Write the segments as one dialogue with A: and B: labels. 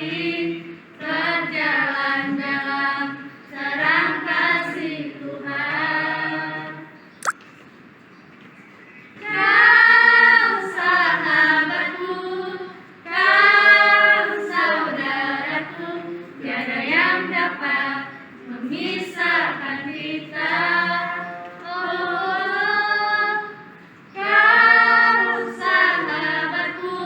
A: hati berjalan dalam terang kasih Tuhan. Kau sahabatku, kau saudaraku, tiada yang dapat memisahkan kita. Oh, kau sahabatku,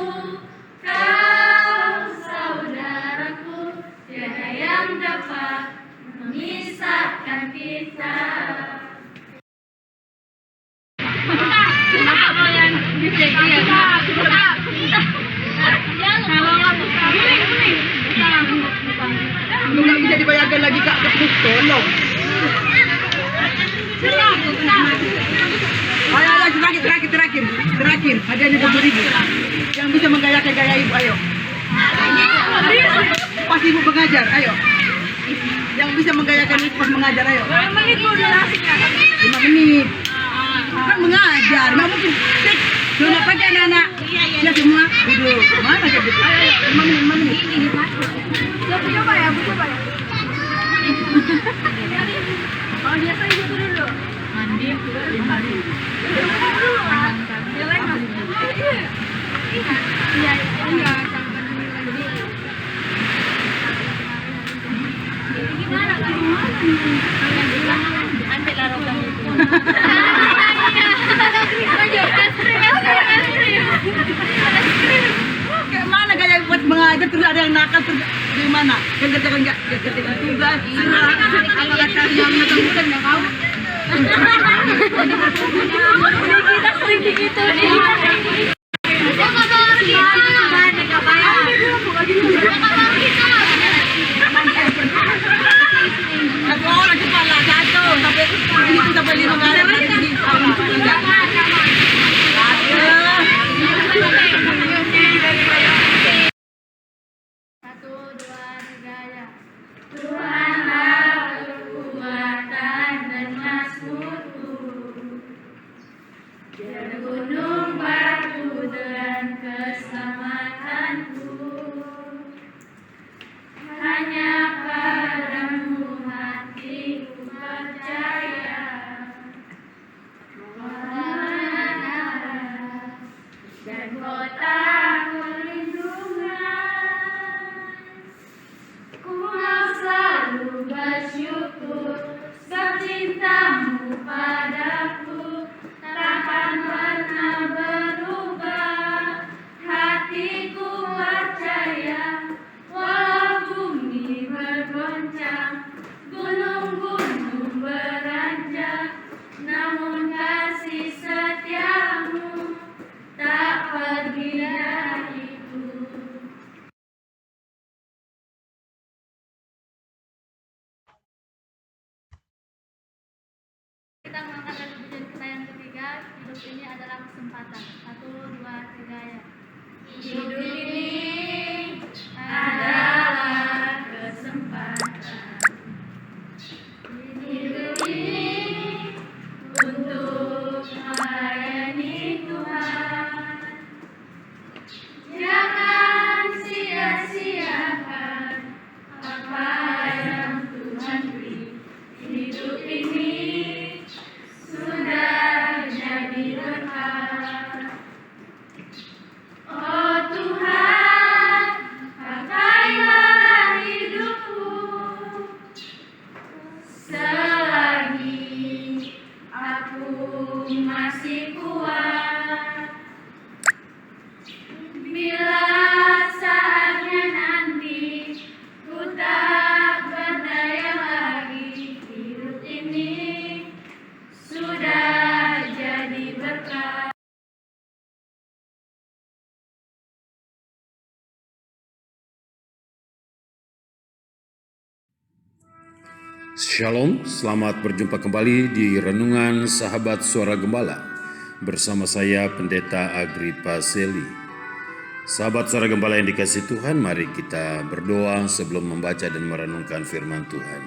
A: kau saudaraku, tiada yang dapat memisahkan kita. Kenapa mau yang gede?
B: Nggak bisa dibayarkan lagi Kak, tolong. Ayo, terakhir. Hadiahnya 20.000. Yang bisa menggayakan gaya ibu, ayo. Pas ibu mengajar, ayo. Yang bisa menggayakan ibu pas mengajar, ayo.
A: 5 menit durasi kan?
B: 5 menit. Kan mengajar, nggak mungkin. Sudah pakai anak-anak. Siap semua. Duduk. Mana gitu? Ayo, 5 menit.
A: Coba ya. Kalau biasa ibu dulu. Mandi. Iya. Gimana kan? Ambil larutan itu.
B: Kayak mana gaya buat mengajar terus ada yang nakal terus dari mana? Jangan enggak. Kalau kata yang nakal bukan enggak kau.
A: Kita sering begitu.
B: Satu orang kepala satu sampai 5 kali.
A: Tuhanlah kekuatan dan mazmurku, Dia gunung batu dan keselamatanku. Hanya padamu hatiku percaya, dan kota perlindungan. Ku mau selalu bersyukur sebab cintamu padaku takkan pernah berubah. Hatiku percaya walau bumi bergoncang, gunung-gunung beranjak, namun kasih setiamu tak pergi dariku. Kita mengangkat lagu pujian kita yang ketiga. Hidup ini adalah kesempatan. 1, 2, 3 ya. Hidup ini adalah kesempatan. Hidup ini untuk melayani Tuhan. Jangan sia-siakan apa yang Tuhan beri. Hidup ini sudah jadi berkat. Oh Tuhan, pakailah hidupku selagi aku masih kuat. Bila saatnya nanti ku tak berdaya lagi, hidup ini sudah jadi berkat.
C: Shalom, selamat berjumpa kembali di Renungan Sahabat Suara Gembala bersama saya Pendeta Agripa Seli. Sahabat Suara Gembala yang dikasihi Tuhan, mari kita berdoa sebelum membaca dan merenungkan firman Tuhan.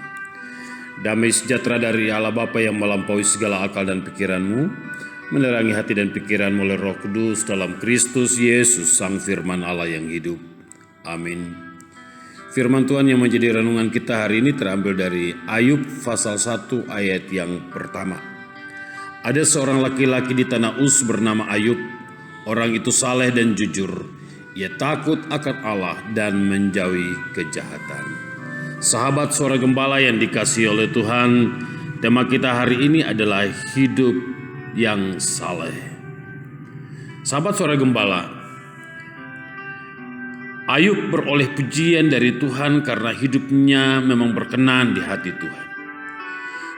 C: Damai sejahtera dari Allah Bapa yang melampaui segala akal dan pikiranmu, menerangi hati dan pikiranmu oleh Roh Kudus dalam Kristus Yesus, Sang Firman Allah yang hidup. Amin. Firman Tuhan yang menjadi renungan kita hari ini terambil dari Ayub pasal 1 ayat yang pertama. Ada seorang laki-laki di tanah Uz bernama Ayub. Orang itu saleh dan jujur. Ia takut akan Allah dan menjauhi kejahatan. Sahabat Suara Gembala yang dikasihi oleh Tuhan, tema kita hari ini adalah hidup yang saleh. Sahabat Suara Gembala, Ayub beroleh pujian dari Tuhan karena hidupnya memang berkenan di hati Tuhan.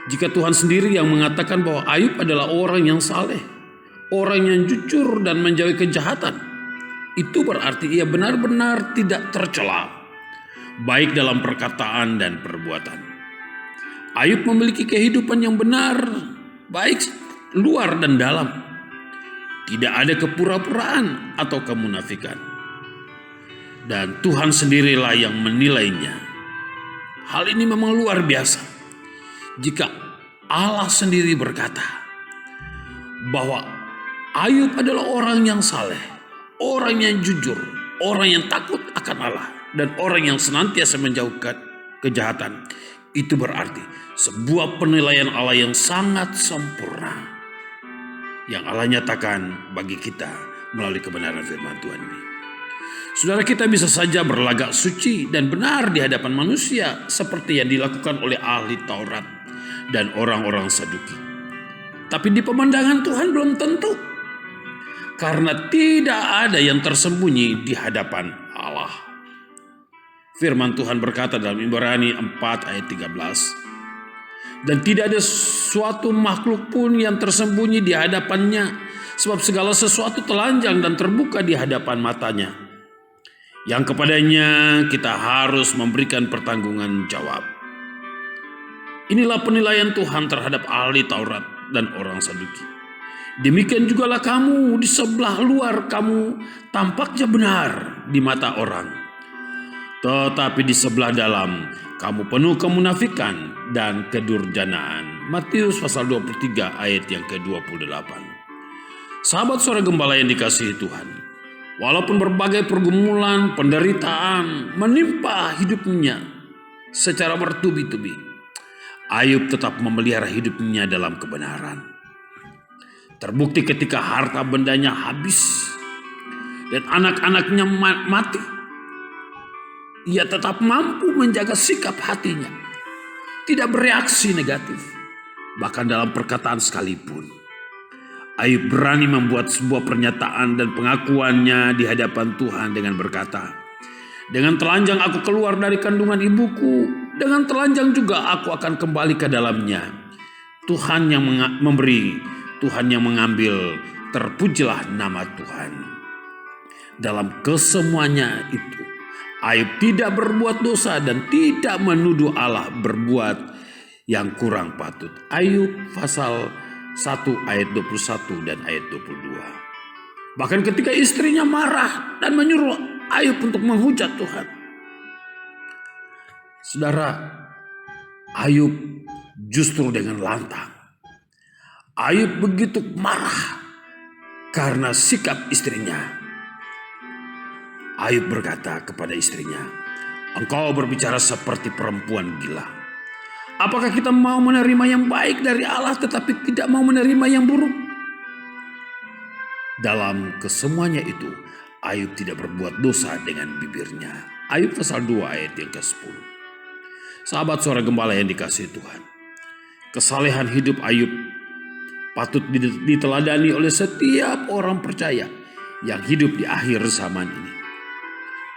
C: Jika Tuhan sendiri yang mengatakan bahwa Ayub adalah orang yang saleh, orang yang jujur dan menjauhi kejahatan, itu berarti ia benar-benar tidak tercela, baik dalam perkataan dan perbuatan. Ayub memiliki kehidupan yang benar, baik luar dan dalam. Tidak ada kepura-puraan atau kemunafikan. Dan Tuhan sendirilah yang menilainya. Hal ini memang luar biasa. Jika Allah sendiri berkata bahwa Ayub adalah orang yang saleh, orang yang jujur, orang yang takut akan Allah, dan orang yang senantiasa menjauhkan kejahatan, itu berarti sebuah penilaian Allah yang sangat sempurna yang Allah nyatakan bagi kita melalui kebenaran firman Tuhan ini. Saudara, kita bisa saja berlagak suci dan benar di hadapan manusia seperti yang dilakukan oleh ahli Taurat dan orang-orang Saduki. Tapi di pemandangan Tuhan belum tentu. Karena tidak ada yang tersembunyi di hadapan Allah. Firman Tuhan berkata dalam Ibrani 4 ayat 13. Dan tidak ada suatu makhluk pun yang tersembunyi di hadapannya, sebab segala sesuatu telanjang dan terbuka di hadapan matanya, yang kepadanya kita harus memberikan pertanggungan jawab. Inilah penilaian Tuhan terhadap ahli Taurat dan orang Saduki. Demikian jugalah kamu di sebelah luar, kamu tampaknya benar di mata orang, tetapi di sebelah dalam kamu penuh kemunafikan dan kedurjanaan. Matius pasal 23 ayat yang ke-28. Sahabat Suara Gembala yang dikasihi Tuhan, walaupun berbagai pergumulan, penderitaan menimpa hidupnya secara bertubi-tubi, Ayub tetap memelihara hidupnya dalam kebenaran. Terbukti ketika harta bendanya habis dan anak-anaknya mati, ia tetap mampu menjaga sikap hatinya, tidak bereaksi negatif, bahkan dalam perkataan sekalipun. Ayub berani membuat sebuah pernyataan dan pengakuannya di hadapan Tuhan dengan berkata, "Dengan telanjang aku keluar dari kandungan ibuku, dengan telanjang juga aku akan kembali ke dalamnya. Tuhan yang memberi, Tuhan yang mengambil, terpujilah nama Tuhan." Dalam kesemuanya itu, Ayub tidak berbuat dosa dan tidak menuduh Allah berbuat yang kurang patut. Ayub pasal 1 ayat 21 dan ayat 22. Bahkan ketika istrinya marah dan menyuruh Ayub untuk menghujat Tuhan, saudara, Ayub justru dengan lantang. Ayub begitu marah karena sikap istrinya. Ayub berkata kepada istrinya, "Engkau berbicara seperti perempuan gila. Apakah kita mau menerima yang baik dari Allah tetapi tidak mau menerima yang buruk?" Dalam kesemuanya itu, Ayub tidak berbuat dosa dengan bibirnya. Ayub pasal 2 ayat yang ke-10. Sahabat Suara Gembala yang dikasihi Tuhan, kesalehan hidup Ayub patut diteladani oleh setiap orang percaya yang hidup di akhir zaman ini.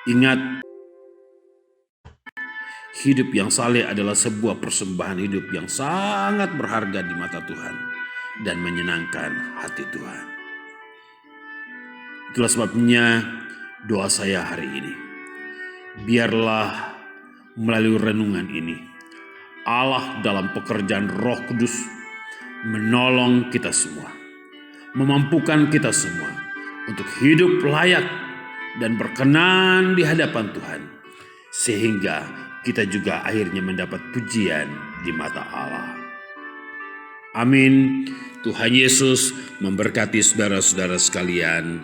C: Ingat, hidup yang saleh adalah sebuah persembahan hidup yang sangat berharga di mata Tuhan dan menyenangkan hati Tuhan. Itulah sebabnya doa saya hari ini, biarlah melalui renungan ini Allah dalam pekerjaan Roh Kudus menolong kita semua, memampukan kita semua untuk hidup layak dan berkenan di hadapan Tuhan, sehingga kita juga akhirnya mendapat pujian di mata Allah. Amin. Tuhan Yesus memberkati saudara-saudara sekalian.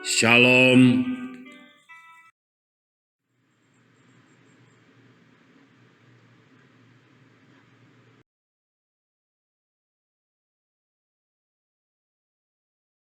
C: Shalom.